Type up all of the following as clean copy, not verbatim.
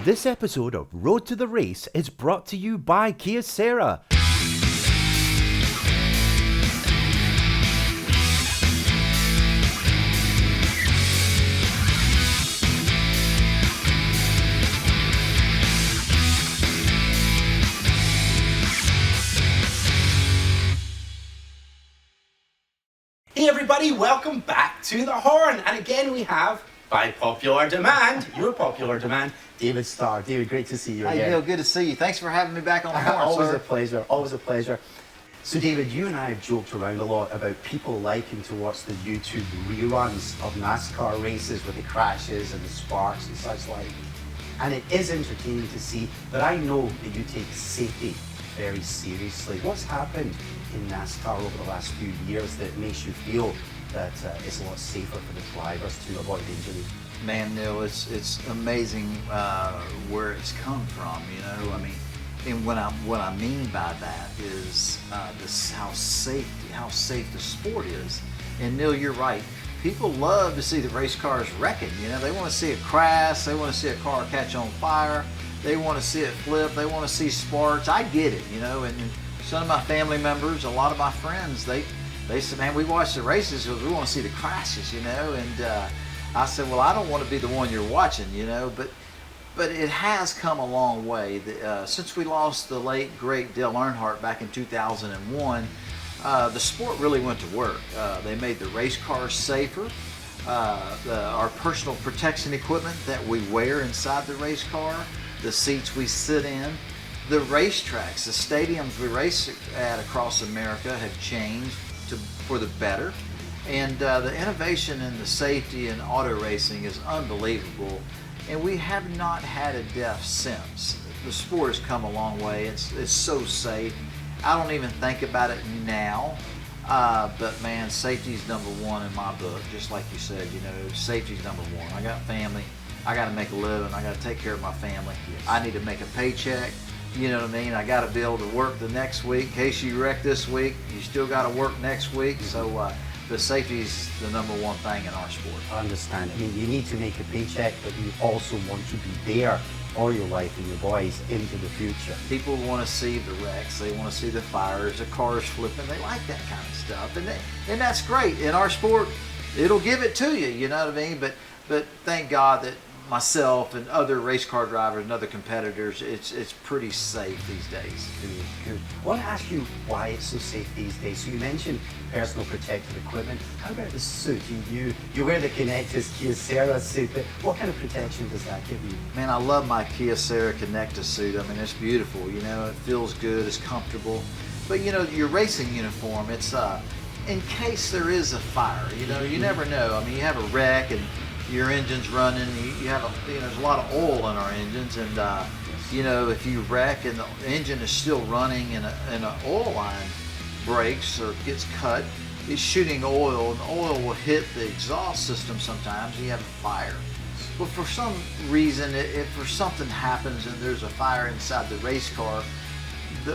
This episode of Road to the Race is brought to you by Kyocera. Hey everybody, welcome back to The Horn. And again we have, by popular demand, your popular demand, David Starr. David, great to see you again. Hey Neil, good to see you. Thanks for having me back on The Horn, Always sir. a pleasure, always a pleasure. So David, you and I have joked around a lot about people liking to watch the YouTube reruns of NASCAR races with the crashes and the sparks and such like. And it is entertaining to see, but I know that you take safety very seriously. What's happened in NASCAR over the last few years that makes you feel that it's a lot safer for the drivers to avoid injury? Man, Neil, it's amazing where it's come from. You know, I mean, and what I mean by that is how safe the sport is. And Neil, you're right. People love to see the race cars wrecking. You know, they want to see it crash. They want to see a car catch on fire. They want to see it flip. They want to see sparks. I get it, you know. And some of my family members, a lot of my friends, they said, man, we watch the races because we want to see the crashes, you know. And I said, well, I don't want to be the one you're watching, you know. But it has come a long way. Since we lost the late, great Dale Earnhardt back in 2001, the sport really went to work. They made the race cars safer. Our personal protection equipment that we wear inside the race car, the seats we sit in, the racetracks, the stadiums we race at across America have changed for the better. And the innovation in the safety in auto racing is unbelievable. And we have not had a death since. The sport has come a long way. It's so safe. I don't even think about it now. But man, safety's number one in my book. Just like you said, you know, safety's number one. I got family. I got to make a living. I got to take care of my family. Yes. I need to make a paycheck. You know what I mean? I got to be able to work the next week. In case you wreck this week, you still got to work next week. Mm-hmm. So the safety is the number one thing in our sport. I understand. I mean, you need to make a paycheck, but you also want to be there for your wife and your boys into the future. People want to see the wrecks. They want to see the fires, the cars flipping. They like that kind of stuff. And that's great. In our sport, it'll give it to you, you know what I mean? But thank God that myself and other race car drivers and other competitors, it's pretty safe these days. Good. I want to ask you why it's so safe these days. So you mentioned personal protective equipment. How about the suit? You wear the Connectus Kyocera suit, but what kind of protection does that give you? Man, I love my Kyocera Connectus suit. I mean, it's beautiful. You know, it feels good. It's comfortable. But you know, your racing uniform, it's in case there is a fire. You know, you never know. I mean, you have a wreck and your engine's running, you have there's a lot of oil in our engines, and you know, if you wreck and the engine is still running and an oil line breaks or gets cut, it's shooting oil, and the oil will hit the exhaust system sometimes, and you have a fire. But for some reason, if something happens and there's a fire inside the race car,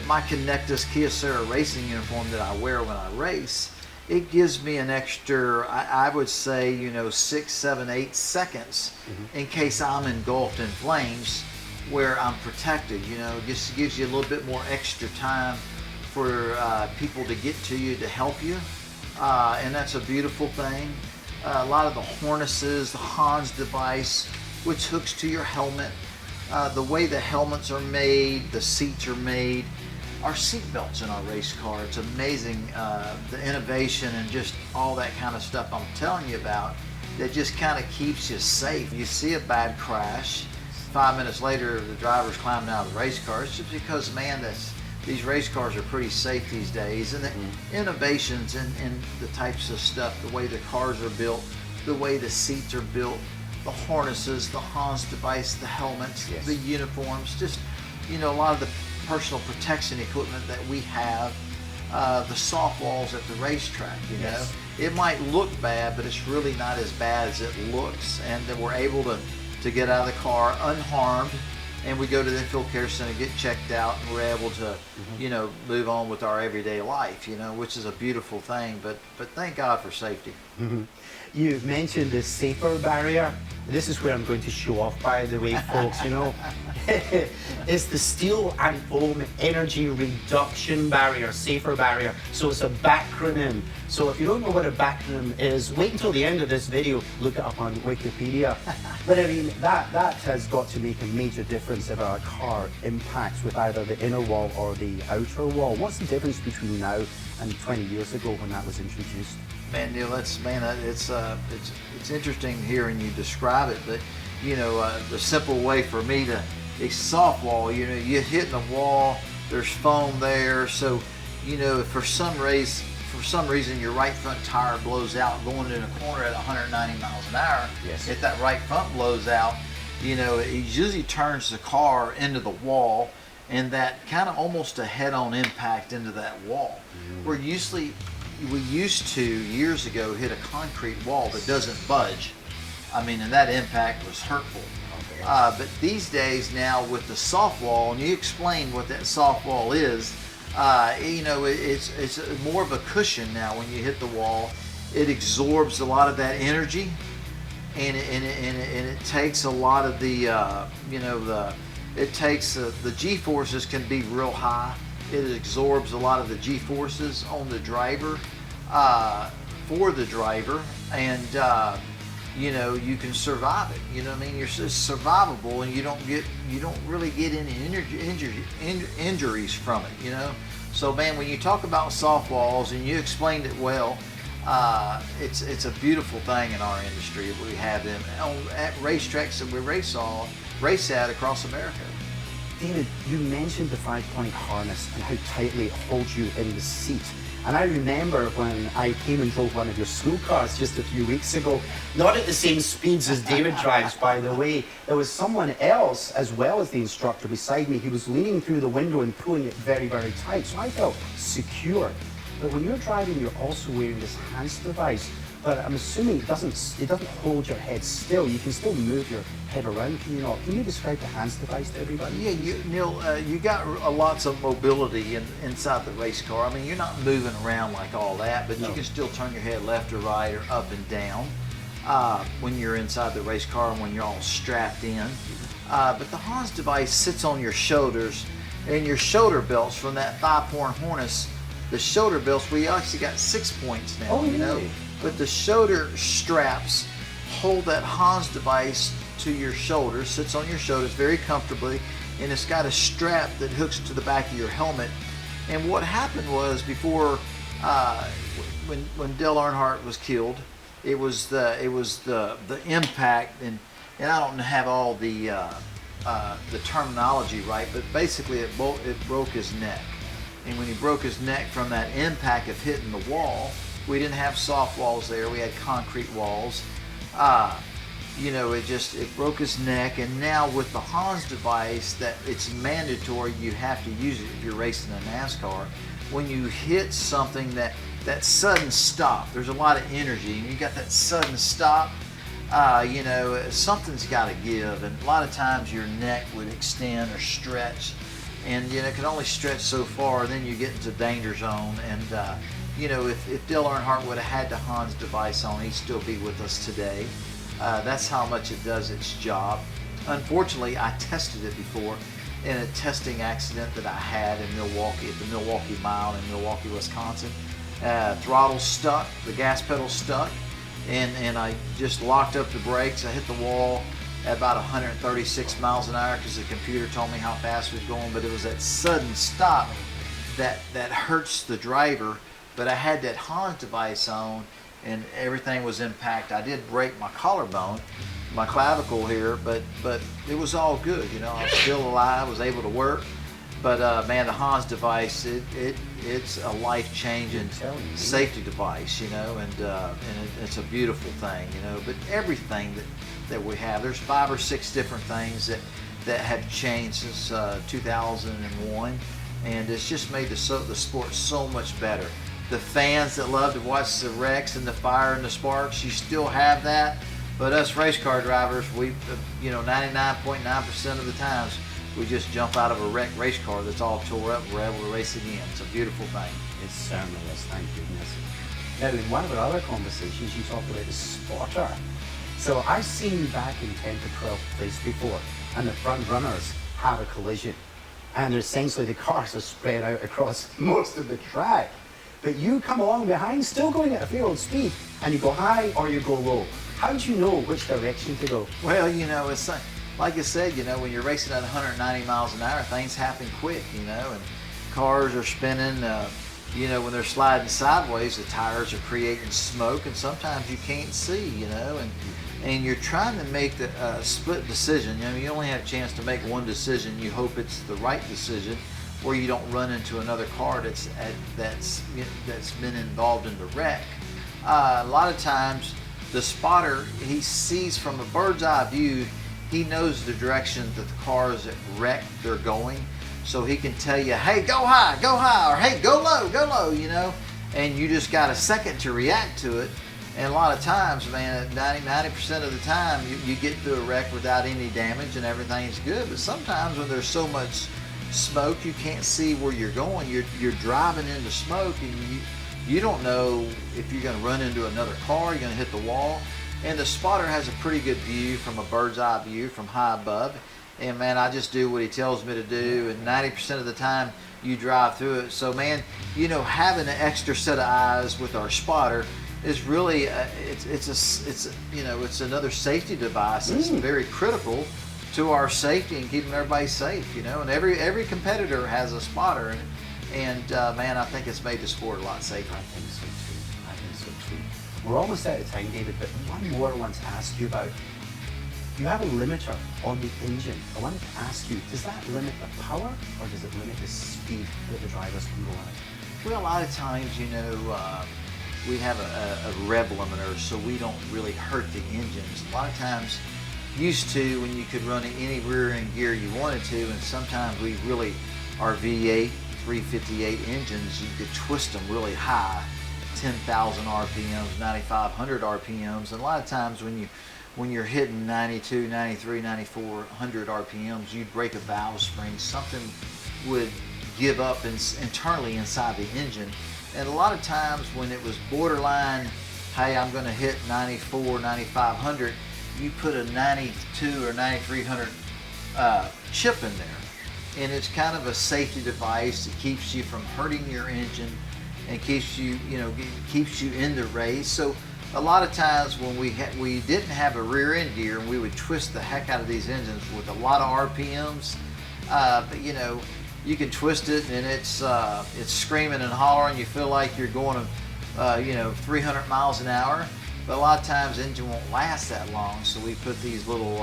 my Connectus Kyocera racing uniform that I wear when I race, it gives me an extra, I would say, you know, 6, 7, 8 seconds in case I'm engulfed in flames, where I'm protected. You know, it just gives you a little bit more extra time for people to get to you to help you, and that's a beautiful thing. A lot of the harnesses, the Hans device, which hooks to your helmet, the way the helmets are made, the seats are made, our seat belts in our race car, it's amazing, the innovation and just all that kind of stuff I'm telling you about that just kind of keeps you safe. You see a bad crash, 5 minutes later the driver's climbing out of the race car. It's just because, man, these race cars are pretty safe these days, and the innovations and the types of stuff, the way the cars are built, the way the seats are built, the harnesses, the Hans device, the helmets, the uniforms, just, you know, a lot of the personal protection equipment that we have, the soft walls at the racetrack, you know. It might look bad, but it's really not as bad as it looks, and that we're able to get out of the car unharmed, and we go to the infield care center, get checked out, and we're able to, you know, move on with our everyday life, you know, which is a beautiful thing, but thank God for safety. You mentioned the safer barrier. this is where I'm going to show off, by the way, folks, you know, is the steel and foam energy reduction barrier, safer barrier. So it's a backronym. So if you don't know what a backronym is, wait until the end of this video, look it up on Wikipedia. But I mean, that has got to make a major difference if a car impacts with either the inner wall or the outer wall. What's the difference between now and 20 years ago when that was introduced? Man, Neil, it's interesting hearing you describe it, but you know, the simple way for me to, a soft wall, you know, you hit the wall, there's foam there, so you know, if for some reason your right front tire blows out going in a corner at 190 miles an hour, yes, if that right front blows out, you know, it usually turns the car into the wall, and that kind of almost a head-on impact into that wall. Where we used to years ago hit a concrete wall that doesn't budge. I mean, and that impact was hurtful. But these days now with the soft wall, and you explain what that soft wall is, you know, it's more of a cushion now. When you hit the wall, it absorbs a lot of that energy, and it takes a lot of the you know, it takes the G-forces can be real high. It absorbs a lot of the G-forces on the driver, for the driver, and you know, you can survive it. You know what I mean? It's survivable, and you don't really get any injuries from it. You know, so man, when you talk about soft walls, and you explained it well, it's a beautiful thing in our industry. We have them at racetracks that we race at across America. David, you mentioned the 5-point harness and how tightly it holds you in the seat. And I remember when I came and drove one of your school cars just a few weeks ago, not at the same speeds as David drives, by the way. There was someone else, as well as the instructor beside me, he was leaning through the window and pulling it very, very tight. So I felt secure. But when you're driving, you're also wearing this hands device. But I'm assuming it doesn't hold your head still. You can still move your head around, can you not? Can you describe the hands device to everybody? Yeah, Neil, you got lots of mobility inside the race car. I mean, you're not moving around like all that, but no, you can still turn your head left or right or up and down when you're inside the race car and when you're all strapped in. But the Hans device sits on your shoulders, and your shoulder belts from that 5-point harness, the shoulder belts, we actually got 6 points now, oh, you know. really? But the shoulder straps hold that Hans device to your shoulders, sits on your shoulders very comfortably, and it's got a strap that hooks to the back of your helmet. And what happened was before, when Dale Earnhardt was killed, it was the impact, and I don't have all the terminology right, but basically it broke his neck. And when he broke his neck from that impact of hitting the wall, we didn't have soft walls there. We had concrete walls. You know, it broke his neck. And now with the Hans device, that it's mandatory, you have to use it if you're racing a NASCAR. When you hit something that sudden stop, there's a lot of energy, and you got that sudden stop. You know, something's got to give, and a lot of times your neck would extend or stretch, and you know, it can only stretch so far. Then you get into danger zone, and you know, if Dale Earnhardt would have had the Hans device on, he'd still be with us today. That's how much it does its job. Unfortunately, I tested it before in a testing accident that I had in Milwaukee, at the Milwaukee Mile in Milwaukee, Wisconsin. Throttle stuck, the gas pedal stuck, and I just locked up the brakes. I hit the wall at about 136 miles an hour because the computer told me how fast it was going, but it was that sudden stop that hurts the driver. But I had that Hans device on, and everything was impact. I did break my collarbone, my clavicle here, but it was all good. You know, I was still alive, was able to work. But man, the Hans device, it's a life-changing safety device, you know, and it's a beautiful thing, you know. But everything that we have, there's 5 or 6 different things that have changed since 2001, and it's just made the sport so much better. The fans that love to watch the wrecks and the fire and the sparks, you still have that. But us race car drivers, we, you know, 99.9% of the times, we just jump out of a wrecked race car that's all tore up and we're able to race again. It's a beautiful thing. It certainly is, thank goodness. Now, in one of our other conversations, you talked about the spotter. So I've seen you back in 10th to 12th place before, and the front runners have a collision. And essentially the cars are spread out across most of the track. But you come along behind, still going at a fair old speed, and you go high or you go low. How do you know which direction to go? Well, it's like I said, when you're racing at 190 miles an hour, things happen quick, and cars are spinning. When they're sliding sideways, the tires are creating smoke, and sometimes you can't see, and you're trying to make the split decision. You only have a chance to make one decision. You hope it's the right decision, or you don't run into another car that's been involved in the wreck. A lot of times, the spotter, he sees from a bird's eye view. He knows the direction that the cars that wrecked they're going, so he can tell you, hey, go high, or hey, go low, and you just got a second to react to it. And a lot of times, man, 90% of the time, you get through a wreck without any damage and everything's good. But sometimes when there's so much smoke, you can't see where you're going. You're driving into smoke, and you don't know if you're going to run into another car, you're going to hit the wall. And the spotter has a pretty good view from a bird's eye view from high above. And man, I just do what he tells me to do, and 90% of the time you drive through it. So man, having an extra set of eyes with our spotter is really it's another safety device. It's very critical to our safety and keeping everybody safe. And every competitor has a spotter, and man, I think it's made the sport a lot safer. I think so too. We're almost out of time, David, but one more I want to ask you about. You have a limiter on the engine. I wanted to ask you, does that limit the power, or does it limit the speed that the drivers can go at? Well, a lot of times, we have a rev limiter, so we don't really hurt the engines. A lot of times, used to, when you could run any rear end gear you wanted to, and sometimes our V8 358 engines, you could twist them really high, 10,000 RPMs, 9,500 RPMs, and a lot of times when you're hitting 92, 93, 94, 100 RPMs, you'd break a valve spring. Something would give up internally inside the engine. And a lot of times when it was borderline, hey, I'm going to hit 94, 9,500, you put a 92 or 9,300 chip in there. And it's kind of a safety device that keeps you from hurting your engine and keeps you in the race. So a lot of times when we didn't have a rear end gear, and we would twist the heck out of these engines with a lot of RPMs, but you can twist it and it's screaming and hollering. You feel like you're going 300 miles an hour, but a lot of times the engine won't last that long. So we put these little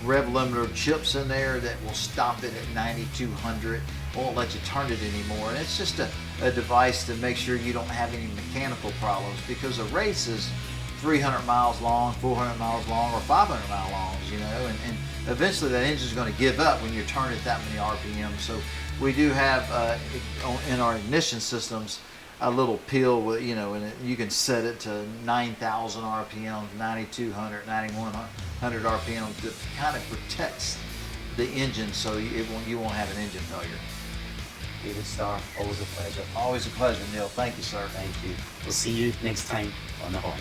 rev limiter chips in there that will stop it at 9,200. Won't let you turn it anymore. And it's just a device to make sure you don't have any mechanical problems, because a race is 300 miles long, 400 miles long, or 500 mile longs, and eventually that engine is going to give up when you're turning at that many RPM. So we do have in our ignition systems a little pill with, and you can set it to 9,000 RPM, 9,200, 9,100 RPM that kind of protects the engine, so you won't have an engine failure. David Starr, always a pleasure. Always a pleasure, Neil. Thank you, sir. Thank you. We'll see you next time on The Horn.